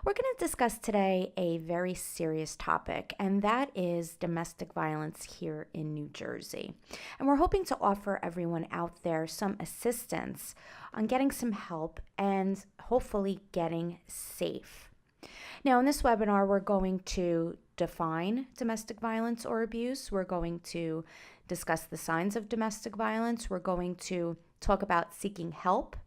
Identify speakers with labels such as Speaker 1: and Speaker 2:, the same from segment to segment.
Speaker 1: We're going to discuss today a very serious topic, and that is domestic violence here in New Jersey. And we're hoping to offer everyone out there some assistance on getting some help and hopefully getting safe. Now, in this webinar, we're going to define domestic violence or abuse. We're going to discuss the signs of domestic violence. We're going to talk about seeking help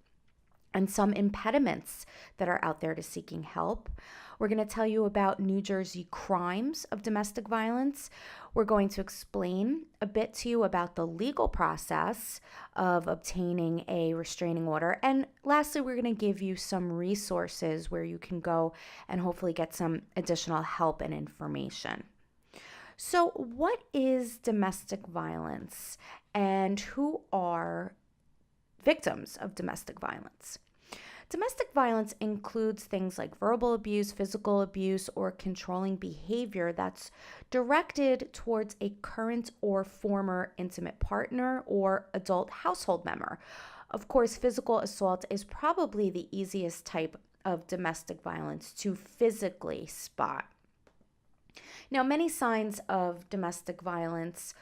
Speaker 1: and some impediments that are out there to seeking help. We're going to tell you about New Jersey crimes of domestic violence. We're going to explain a bit to you about the legal process of obtaining a restraining order. And lastly, we're going to give you some resources where you can go and hopefully get some additional help and information. So, what is domestic violence and who are victims of domestic violence? Domestic violence includes things like verbal abuse, physical abuse, or controlling behavior that's directed towards a current or former intimate partner or adult household member. Of course, physical assault is probably the easiest type of domestic violence to physically spot. Now, many signs of domestic violence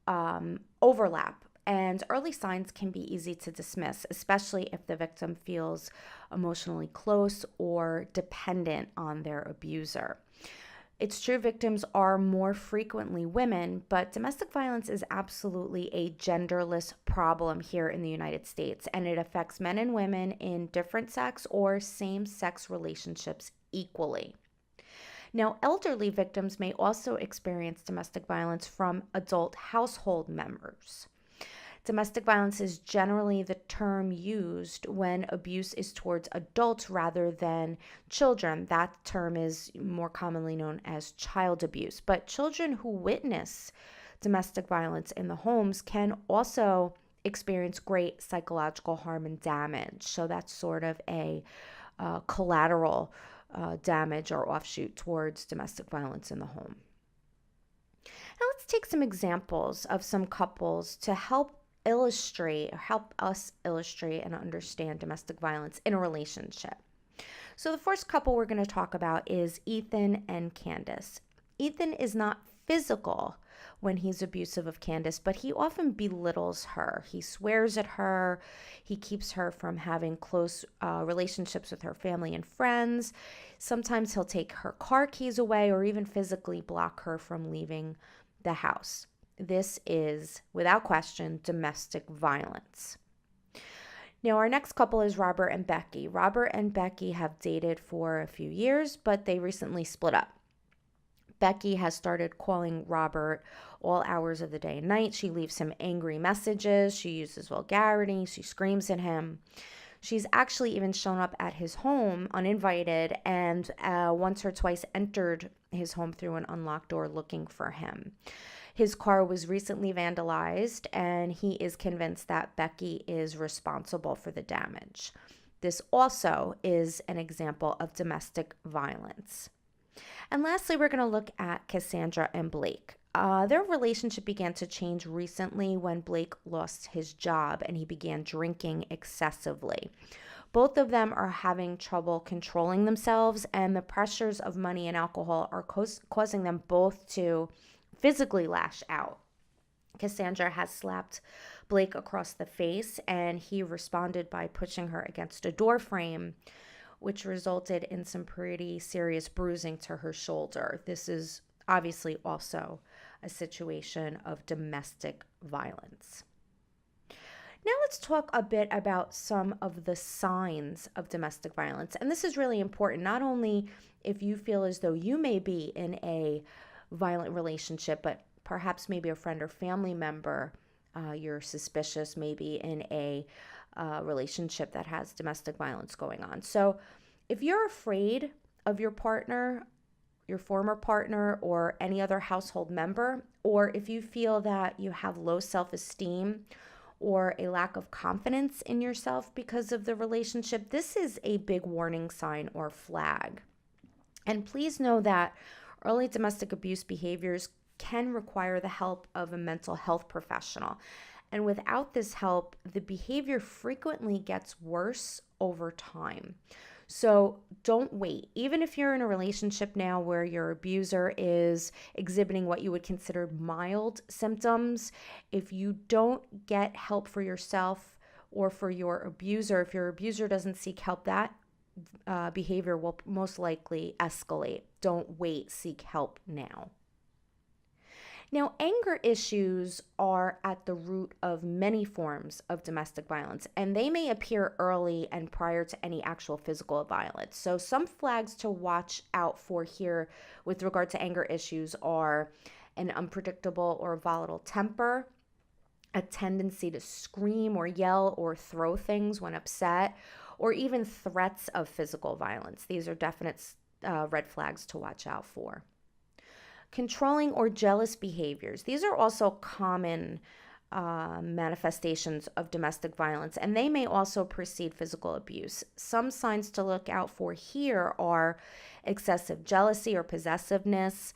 Speaker 1: overlap, and early signs can be easy to dismiss, especially if the victim feels emotionally close or dependent on their abuser. It's true victims are more frequently women, but domestic violence is absolutely a genderless problem here in the United States, and it affects men and women in different sex or same-sex relationships equally. Now, elderly victims may also experience domestic violence from adult household members. Domestic violence is generally the term used when abuse is towards adults rather than children. That term is more commonly known as child abuse. But children who witness domestic violence in the homes can also experience great psychological harm and damage. So that's sort of a collateral damage or offshoot towards domestic violence in the home. Now let's take some examples of some couples to help us illustrate and understand domestic violence in a relationship. So the first couple we're going to talk about is Ethan and Candace. Ethan is not physical when he's abusive of Candace, but he often belittles her. He swears at her. He keeps her from having close relationships with her family and friends. Sometimes he'll take her car keys away or even physically block her from leaving the house. This is, without question, domestic violence. Now, our next couple is Robert and Becky. Robert and Becky have dated for a few years, but they recently split up. Becky has started calling Robert all hours of the day and night. She leaves him angry messages. She uses vulgarity. She screams at him. She's actually even shown up at his home uninvited and once or twice entered his home through an unlocked door looking for him. His car was recently vandalized, and he is convinced that Becky is responsible for the damage. This also is an example of domestic violence. And lastly, we're going to look at Cassandra and Blake. Their relationship began to change recently when Blake lost his job and he began drinking excessively. Both of them are having trouble controlling themselves, and the pressures of money and alcohol are causing them both to physically lash out. Cassandra has slapped Blake across the face, and he responded by pushing her against a door frame, which resulted in some pretty serious bruising to her shoulder. This is obviously also a situation of domestic violence. Now let's talk a bit about some of the signs of domestic violence. And this is really important, not only if you feel as though you may be in a violent relationship, but perhaps maybe a friend or family member, you're suspicious maybe in a relationship that has domestic violence going on. So if you're afraid of your partner, your former partner, or any other household member, or if you feel that you have low self-esteem or a lack of confidence in yourself because of the relationship, this is a big warning sign or flag. And please know that early domestic abuse behaviors can require the help of a mental health professional. And without this help, the behavior frequently gets worse over time. So don't wait. Even if you're in a relationship now where your abuser is exhibiting what you would consider mild symptoms, if you don't get help for yourself or for your abuser, if your abuser doesn't seek help, that behavior will most likely escalate. Don't wait, seek help now. Now, anger issues are at the root of many forms of domestic violence, and they may appear early and prior to any actual physical violence. So, some flags to watch out for here with regard to anger issues are an unpredictable or volatile temper, a tendency to scream or yell or throw things when upset, or even threats of physical violence. These are definite red flags to watch out for. Controlling or jealous behaviors. These are also common manifestations of domestic violence, and they may also precede physical abuse. Some signs to look out for here are excessive jealousy or possessiveness,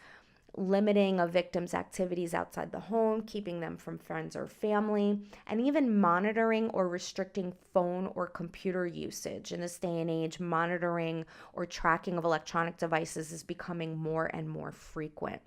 Speaker 1: limiting a victim's activities outside the home, keeping them from friends or family, and even monitoring or restricting phone or computer usage. In this day and age, monitoring or tracking of electronic devices is becoming more and more frequent.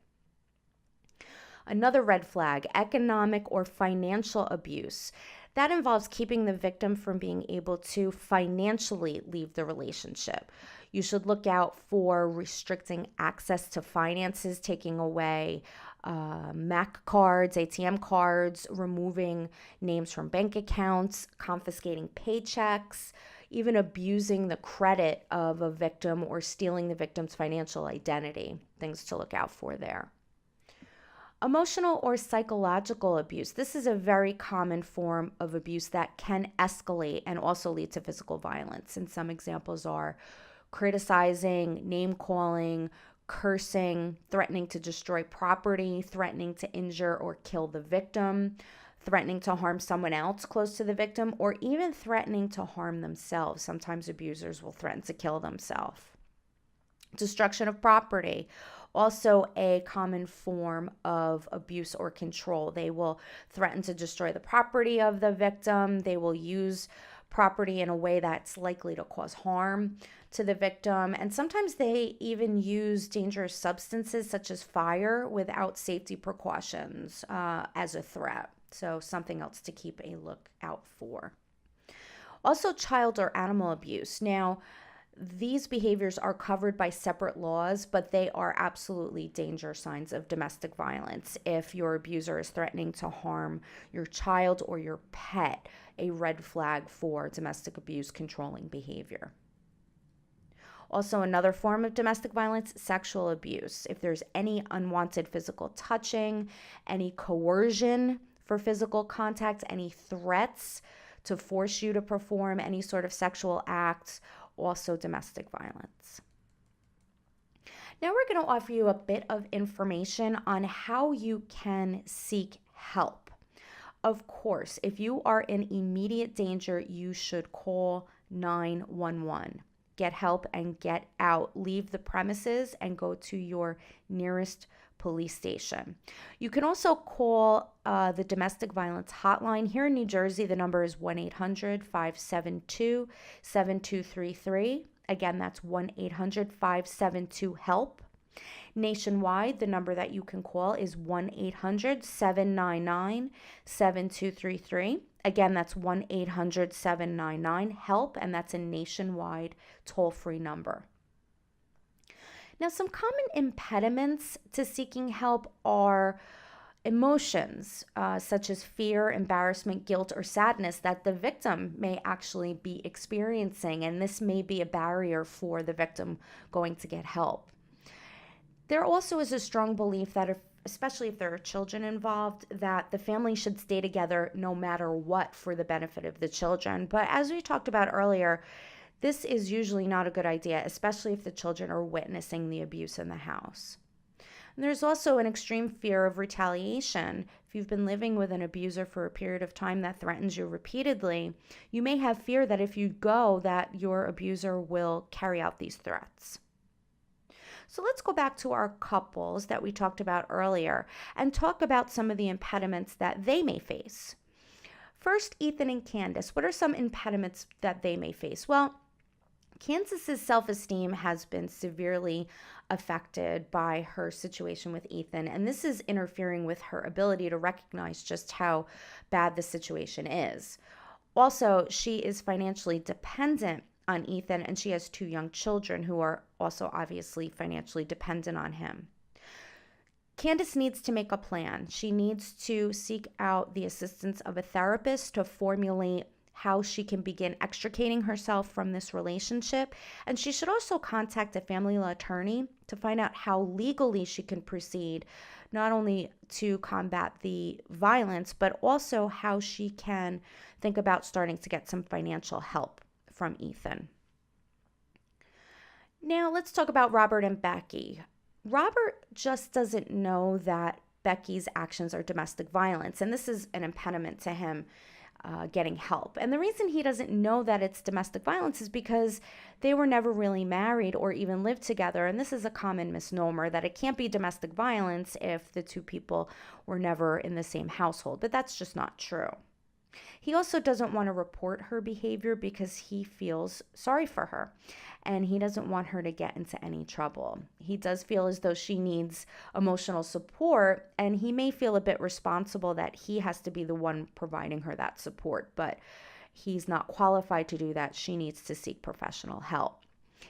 Speaker 1: Another red flag, economic or financial abuse. That involves keeping the victim from being able to financially leave the relationship. You should look out for restricting access to finances, taking away MAC cards, ATM cards, removing names from bank accounts, confiscating paychecks, even abusing the credit of a victim or stealing the victim's financial identity. Things to look out for there. Emotional or psychological abuse. This is a very common form of abuse that can escalate and also lead to physical violence. And some examples are criticizing, name calling, cursing, threatening to destroy property, threatening to injure or kill the victim, threatening to harm someone else close to the victim, or even threatening to harm themselves. Sometimes abusers will threaten to kill themselves. Destruction of property, also a common form of abuse or control. They will threaten to destroy the property of the victim. They will use property in a way that's likely to cause harm to the victim. And sometimes they even use dangerous substances such as fire without safety precautions as a threat. So something else to keep a lookout for. Also, child or animal abuse. Now, these behaviors are covered by separate laws, but they are absolutely danger signs of domestic violence. If your abuser is threatening to harm your child or your pet, a red flag for domestic abuse controlling behavior. Also, another form of domestic violence, sexual abuse. If there's any unwanted physical touching, any coercion for physical contact, any threats to force you to perform any sort of sexual acts, also domestic violence. Now we're going to offer you a bit of information on how you can seek help. Of course, if you are in immediate danger, you should call 911. Get help and get out. Leave the premises and go to your nearest police station. You can also call the domestic violence hotline. Here in New Jersey, the number is 1-800-572-7233. Again, that's 1-800-572-HELP. Nationwide, the number that you can call is 1-800-799-7233. Again, that's 1-800-799-HELP, and that's a nationwide toll-free number. Now, some common impediments to seeking help are emotions such as fear, embarrassment, guilt, or sadness that the victim may actually be experiencing, and this may be a barrier for the victim going to get help. There also is a strong belief that especially if there are children involved, that the family should stay together no matter what for the benefit of the children. But as we talked about earlier, this is usually not a good idea, especially if the children are witnessing the abuse in the house. And there's also an extreme fear of retaliation. If you've been living with an abuser for a period of time that threatens you repeatedly, you may have fear that if you go, that your abuser will carry out these threats. So let's go back to our couples that we talked about earlier and talk about some of the impediments that they may face. First, Ethan and Candace, what are some impediments that they may face? Well, Kansas's self-esteem has been severely affected by her situation with Ethan, and this is interfering with her ability to recognize just how bad the situation is. Also, she is financially dependent on Ethan, and she has two young children who are also obviously financially dependent on him. Candace needs to make a plan. She needs to seek out the assistance of a therapist to formulate how she can begin extricating herself from this relationship. And she should also contact a family law attorney to find out how legally she can proceed, not only to combat the violence, but also how she can think about starting to get some financial help from Ethan. Now let's talk about Robert and Becky. Robert just doesn't know that Becky's actions are domestic violence, and this is an impediment to him getting help. And the reason he doesn't know that it's domestic violence is because they were never really married or even lived together. And this is a common misnomer that it can't be domestic violence if the two people were never in the same household. But that's just not true. He also doesn't want to report her behavior because he feels sorry for her and he doesn't want her to get into any trouble. He does feel as though she needs emotional support, and he may feel a bit responsible that he has to be the one providing her that support, but he's not qualified to do that. She needs to seek professional help.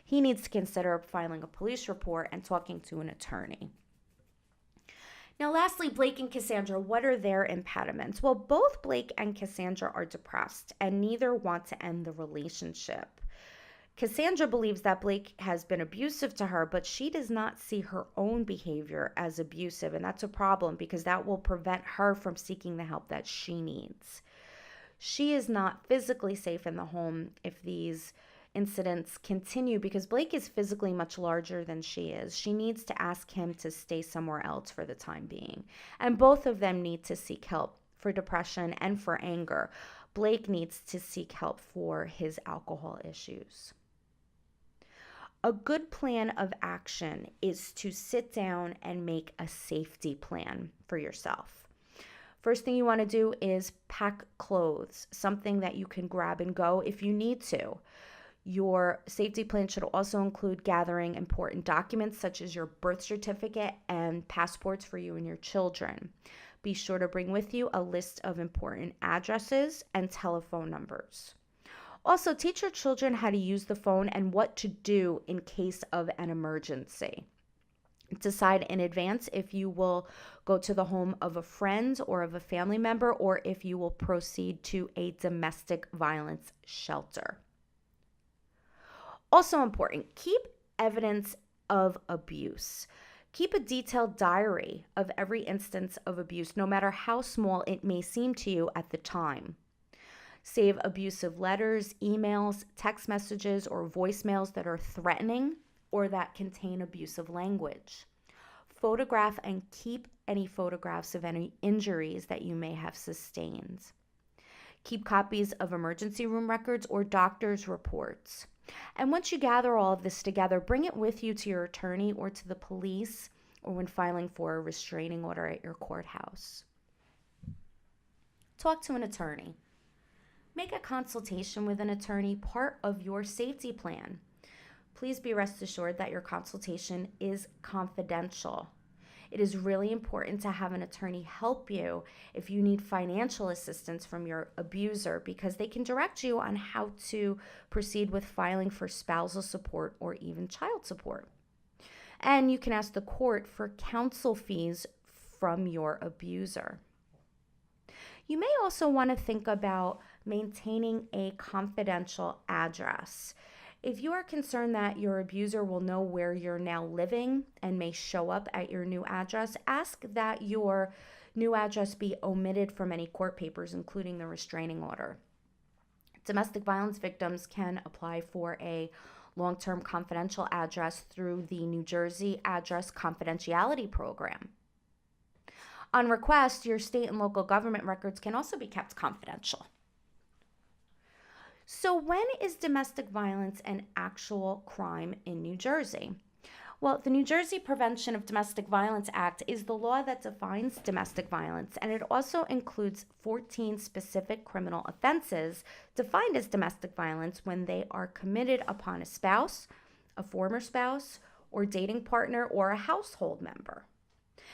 Speaker 1: He needs to consider filing a police report and talking to an attorney. Now, lastly, Blake and Cassandra, what are their impediments? Well, both Blake and Cassandra are depressed, and neither want to end the relationship. Cassandra believes that Blake has been abusive to her, but she does not see her own behavior as abusive, and that's a problem because that will prevent her from seeking the help that she needs. She is not physically safe in the home if these incidents continue because Blake is physically much larger than she is. She needs to ask him to stay somewhere else for the time being. And both of them need to seek help for depression and for anger. Blake needs to seek help for his alcohol issues. A good plan of action is to sit down and make a safety plan for yourself. First thing you want to do is pack clothes, something that you can grab and go if you need to. Your safety plan should also include gathering important documents such as your birth certificate and passports for you and your children. Be sure to bring with you a list of important addresses and telephone numbers. Also, teach your children how to use the phone and what to do in case of an emergency. Decide in advance if you will go to the home of a friend or of a family member, or if you will proceed to a domestic violence shelter. Also important, keep evidence of abuse. Keep a detailed diary of every instance of abuse, no matter how small it may seem to you at the time. Save abusive letters, emails, text messages, or voicemails that are threatening or that contain abusive language. Photograph and keep any photographs of any injuries that you may have sustained. Keep copies of emergency room records or doctor's reports. And once you gather all of this together, bring it with you to your attorney or to the police or when filing for a restraining order at your courthouse. Talk to an attorney. Make a consultation with an attorney part of your safety plan. Please be rest assured that your consultation is confidential. It is really important to have an attorney help you if you need financial assistance from your abuser, because they can direct you on how to proceed with filing for spousal support or even child support. And you can ask the court for counsel fees from your abuser. You may also want to think about maintaining a confidential address. If you are concerned that your abuser will know where you're now living and may show up at your new address, ask that your new address be omitted from any court papers, including the restraining order. Domestic violence victims can apply for a long-term confidential address through the New Jersey Address Confidentiality Program. On request, your state and local government records can also be kept confidential. So when is domestic violence an actual crime in New Jersey? Well, the New Jersey Prevention of Domestic Violence Act is the law that defines domestic violence, and it also includes 14 specific criminal offenses defined as domestic violence when they are committed upon a spouse, a former spouse, or dating partner, or a household member.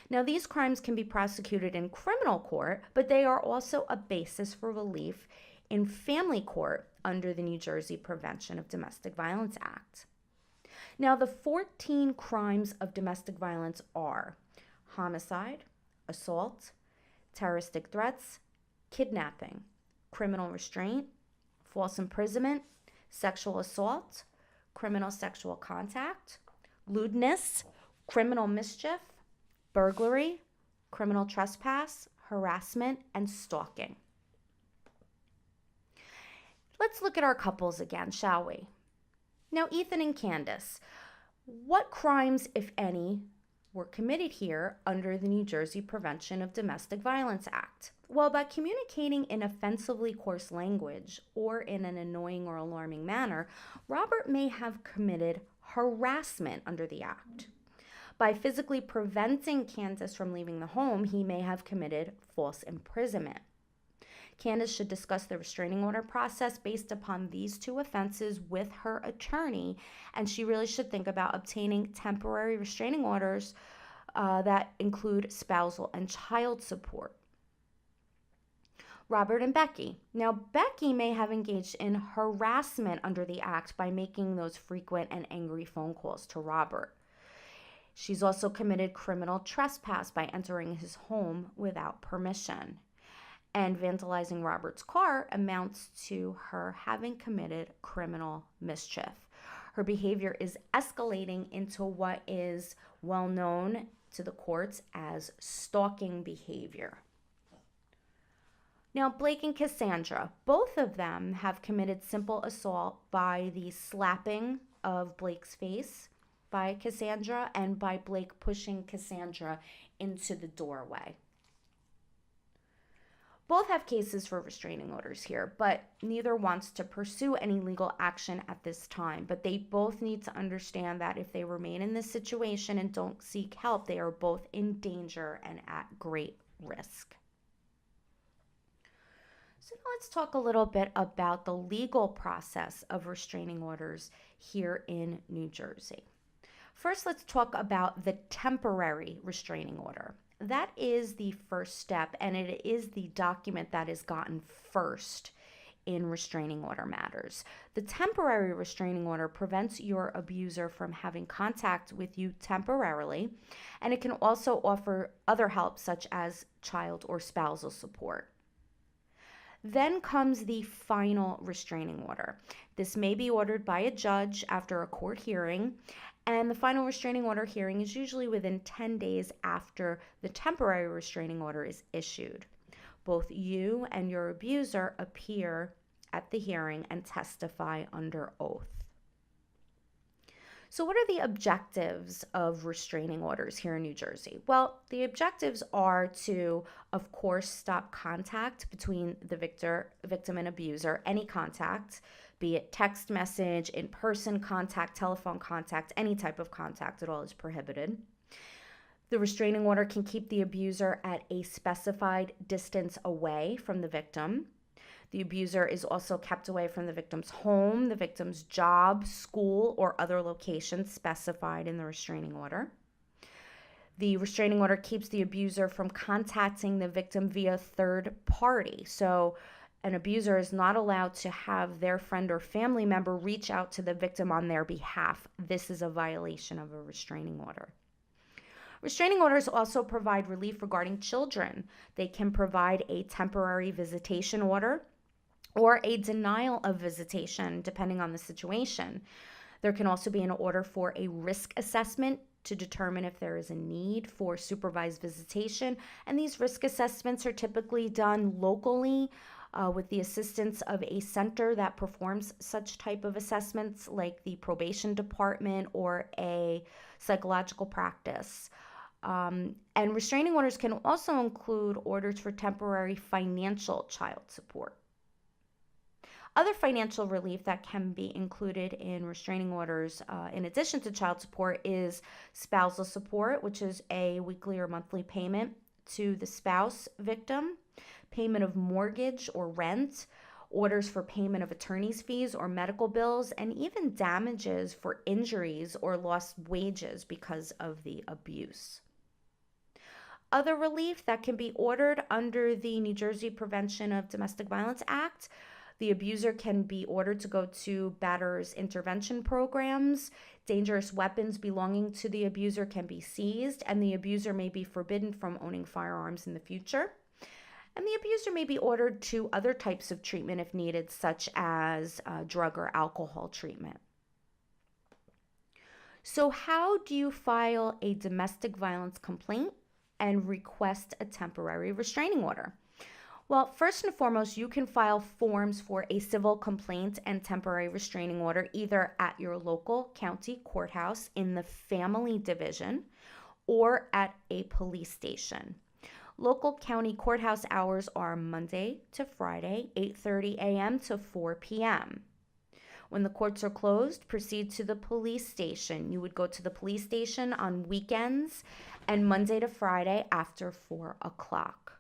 Speaker 1: Now, these crimes can be prosecuted in criminal court, but they are also a basis for relief in family court under the New Jersey Prevention of Domestic Violence Act. Now, the 14 crimes of domestic violence are homicide, assault, terroristic threats, kidnapping, criminal restraint, false imprisonment, sexual assault, criminal sexual contact, lewdness, criminal mischief, burglary, criminal trespass, harassment, and stalking. Let's look at our couples again, shall we? Now, Ethan and Candace, what crimes, if any, were committed here under the New Jersey Prevention of Domestic Violence Act? Well, by communicating in offensively coarse language or in an annoying or alarming manner, Robert may have committed harassment under the act. By physically preventing Candace from leaving the home, he may have committed false imprisonment. Candace should discuss the restraining order process based upon these two offenses with her attorney, and she really should think about obtaining temporary restraining orders that include spousal and child support. Robert and Becky. Now, Becky may have engaged in harassment under the act by making those frequent and angry phone calls to Robert. She's also committed criminal trespass by entering his home without permission. And vandalizing Robert's car amounts to her having committed criminal mischief. Her behavior is escalating into what is well known to the courts as stalking behavior. Now, Blake and Cassandra, both of them have committed simple assault by the slapping of Blake's face by Cassandra and by Blake pushing Cassandra into the doorway. Both have cases for restraining orders here, but neither wants to pursue any legal action at this time. But they both need to understand that if they remain in this situation and don't seek help, they are both in danger and at great risk. So now let's talk a little bit about the legal process of restraining orders here in New Jersey. First, let's talk about the temporary restraining order. That is the first step, and it is the document that is gotten first in restraining order matters. The temporary restraining order prevents your abuser from having contact with you temporarily, and it can also offer other help such as child or spousal support. Then comes the final restraining order. This may be ordered by a judge after a court hearing, and the final restraining order hearing is usually within 10 days after the temporary restraining order is issued. Both you and your abuser appear at the hearing and testify under oath. So what are the objectives of restraining orders here in New Jersey? Well, the objectives are to, of course, stop contact between the victim and abuser, any contact, be it text message, in-person contact, telephone contact, any type of contact at all is prohibited. The restraining order can keep the abuser at a specified distance away from the victim. The abuser is also kept away from the victim's home, the victim's job, school, or other locations specified in the restraining order. The restraining order keeps the abuser from contacting the victim via third party. So an abuser is not allowed to have their friend or family member reach out to the victim on their behalf. This is a violation of a restraining order. Restraining orders also provide relief regarding children. They can provide a temporary visitation order or a denial of visitation, depending on the situation. There can also be an order for a risk assessment to determine if there is a need for supervised visitation. And these risk assessments are typically done locally with the assistance of a center that performs such type of assessments, like the probation department or a psychological practice. And restraining orders can also include orders for temporary financial child support. Other financial relief that can be included in restraining orders, in addition to child support, is spousal support, which is a weekly or monthly payment to the spouse victim, payment of mortgage or rent, orders for payment of attorney's fees or medical bills, and even damages for injuries or lost wages because of the abuse. Other relief that can be ordered under the New Jersey Prevention of Domestic Violence Act: the abuser can be ordered to go to batterers intervention programs. Dangerous weapons belonging to the abuser can be seized, and the abuser may be forbidden from owning firearms in the future. And the abuser may be ordered to other types of treatment if needed, such as drug or alcohol treatment. So, how do you file a domestic violence complaint and request a temporary restraining order? Well, first and foremost, you can file forms for a civil complaint and temporary restraining order either at your local county courthouse in the family division or at a police station. Local county courthouse hours are Monday to Friday, 8:30 a.m. to 4 p.m. When the courts are closed, proceed to the police station. You would go to the police station on weekends and Monday to Friday after 4 o'clock.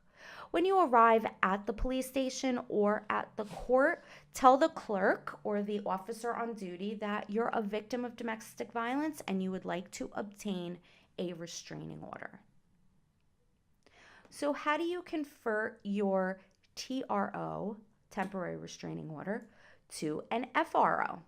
Speaker 1: When you arrive at the police station or at the court, tell the clerk or the officer on duty that you're a victim of domestic violence and you would like to obtain a restraining order. So how do you convert your TRO, temporary restraining order, to an FRO?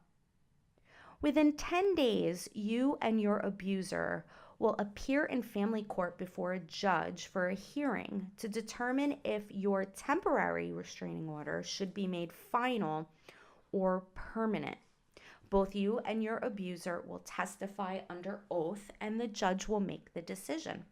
Speaker 1: Within 10 days, you and your abuser will appear in family court before a judge for a hearing to determine if your temporary restraining order should be made final or permanent. Both you and your abuser will testify under oath, and the judge will make the decision.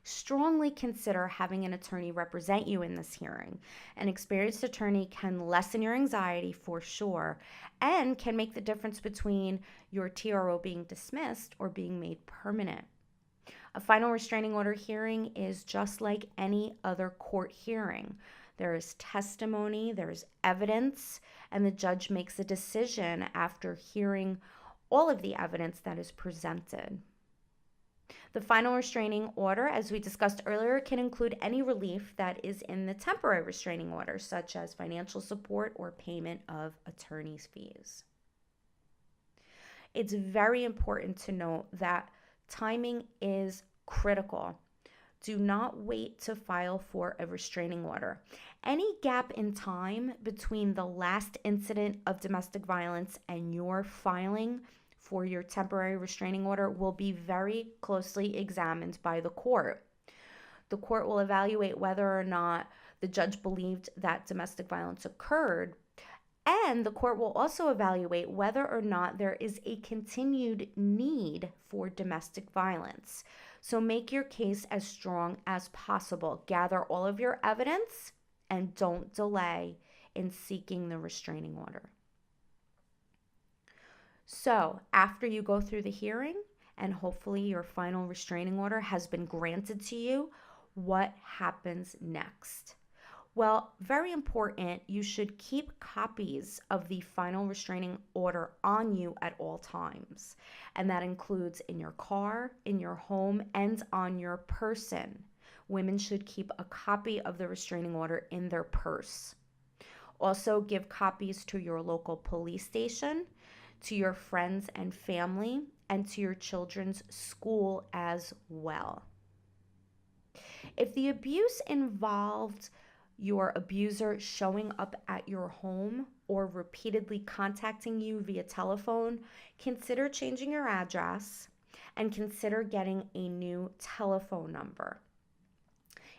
Speaker 1: Strongly consider having an attorney represent you in this hearing. An experienced attorney can lessen your anxiety for sure and can make the difference between your TRO being dismissed or being made permanent. A final restraining order hearing is just like any other court hearing. There is testimony, there is evidence, and the judge makes a decision after hearing all of the evidence that is presented. The final restraining order, as we discussed earlier, can include any relief that is in the temporary restraining order, such as financial support or payment of attorney's fees. It's very important to note that timing is critical. Do not wait to file for a restraining order. Any gap in time between the last incident of domestic violence and your filing for your temporary restraining order will be very closely examined by the court. The court will evaluate whether or not the judge believed that domestic violence occurred, and the court will also evaluate whether or not there is a continued need for domestic violence. So make your case as strong as possible. Gather all of your evidence and don't delay in seeking the restraining order. So after you go through the hearing and hopefully your final restraining order has been granted to you, what happens next? Well, very important, you should keep copies of the final restraining order on you at all times. And that includes in your car, in your home, and on your person. Women should keep a copy of the restraining order in their purse. Also, give copies to your local police station, to your friends and family, and to your children's school as well. If the abuse involved your abuser showing up at your home or repeatedly contacting you via telephone, consider changing your address and consider getting a new telephone number.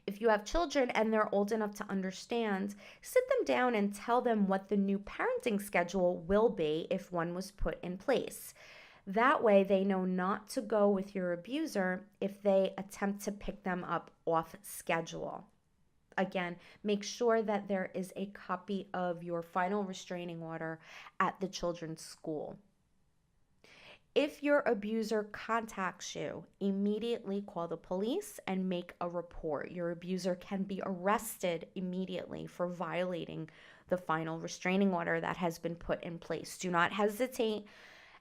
Speaker 1: If you have children and they're old enough to understand, sit them down and tell them what the new parenting schedule will be if one was put in place. That way they know not to go with your abuser if they attempt to pick them up off schedule. Again, make sure that there is a copy of your final restraining order at the children's school. If your abuser contacts you, immediately call the police and make a report. Your abuser can be arrested immediately for violating the final restraining order that has been put in place. Do not hesitate.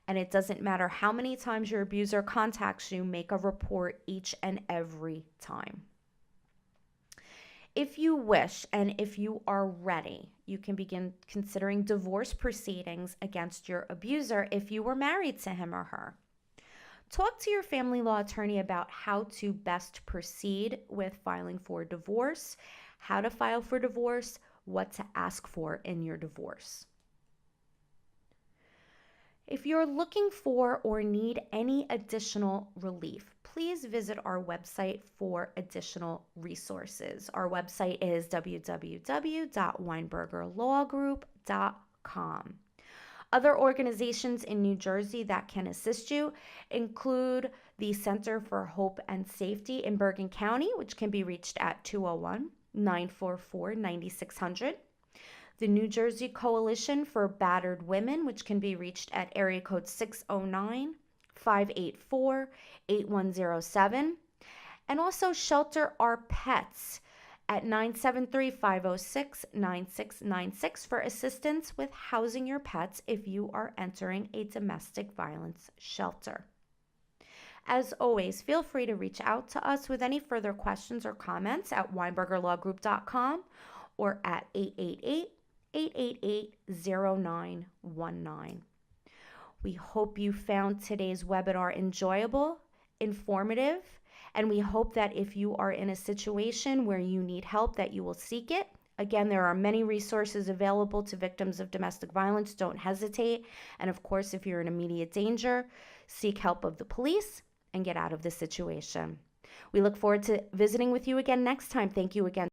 Speaker 1: And it doesn't matter how many times your abuser contacts you, make a report each and every time. If you wish and if you are ready, you can begin considering divorce proceedings against your abuser if you were married to him or her. Talk to your family law attorney about how to best proceed with filing for divorce, how to file for divorce, what to ask for in your divorce. If you're looking for or need any additional relief, please visit our website for additional resources. Our website is www.weinbergerlawgroup.com. Other organizations in New Jersey that can assist you include the Center for Hope and Safety in Bergen County, which can be reached at 201-944-9600. The New Jersey Coalition for Battered Women, which can be reached at area code 609-584-8107. And also Shelter Our Pets at 973-506-9696 for assistance with housing your pets if you are entering a domestic violence shelter. As always, feel free to reach out to us with any further questions or comments at weinbergerlawgroup.com or at 888-888-0919. We hope you found today's webinar enjoyable, informative, and we hope that if you are in a situation where you need help, that you will seek it. Again, there are many resources available to victims of domestic violence. Don't hesitate. And of course, if you're in immediate danger, seek help of the police and get out of the situation. We look forward to visiting with you again next time. Thank you again.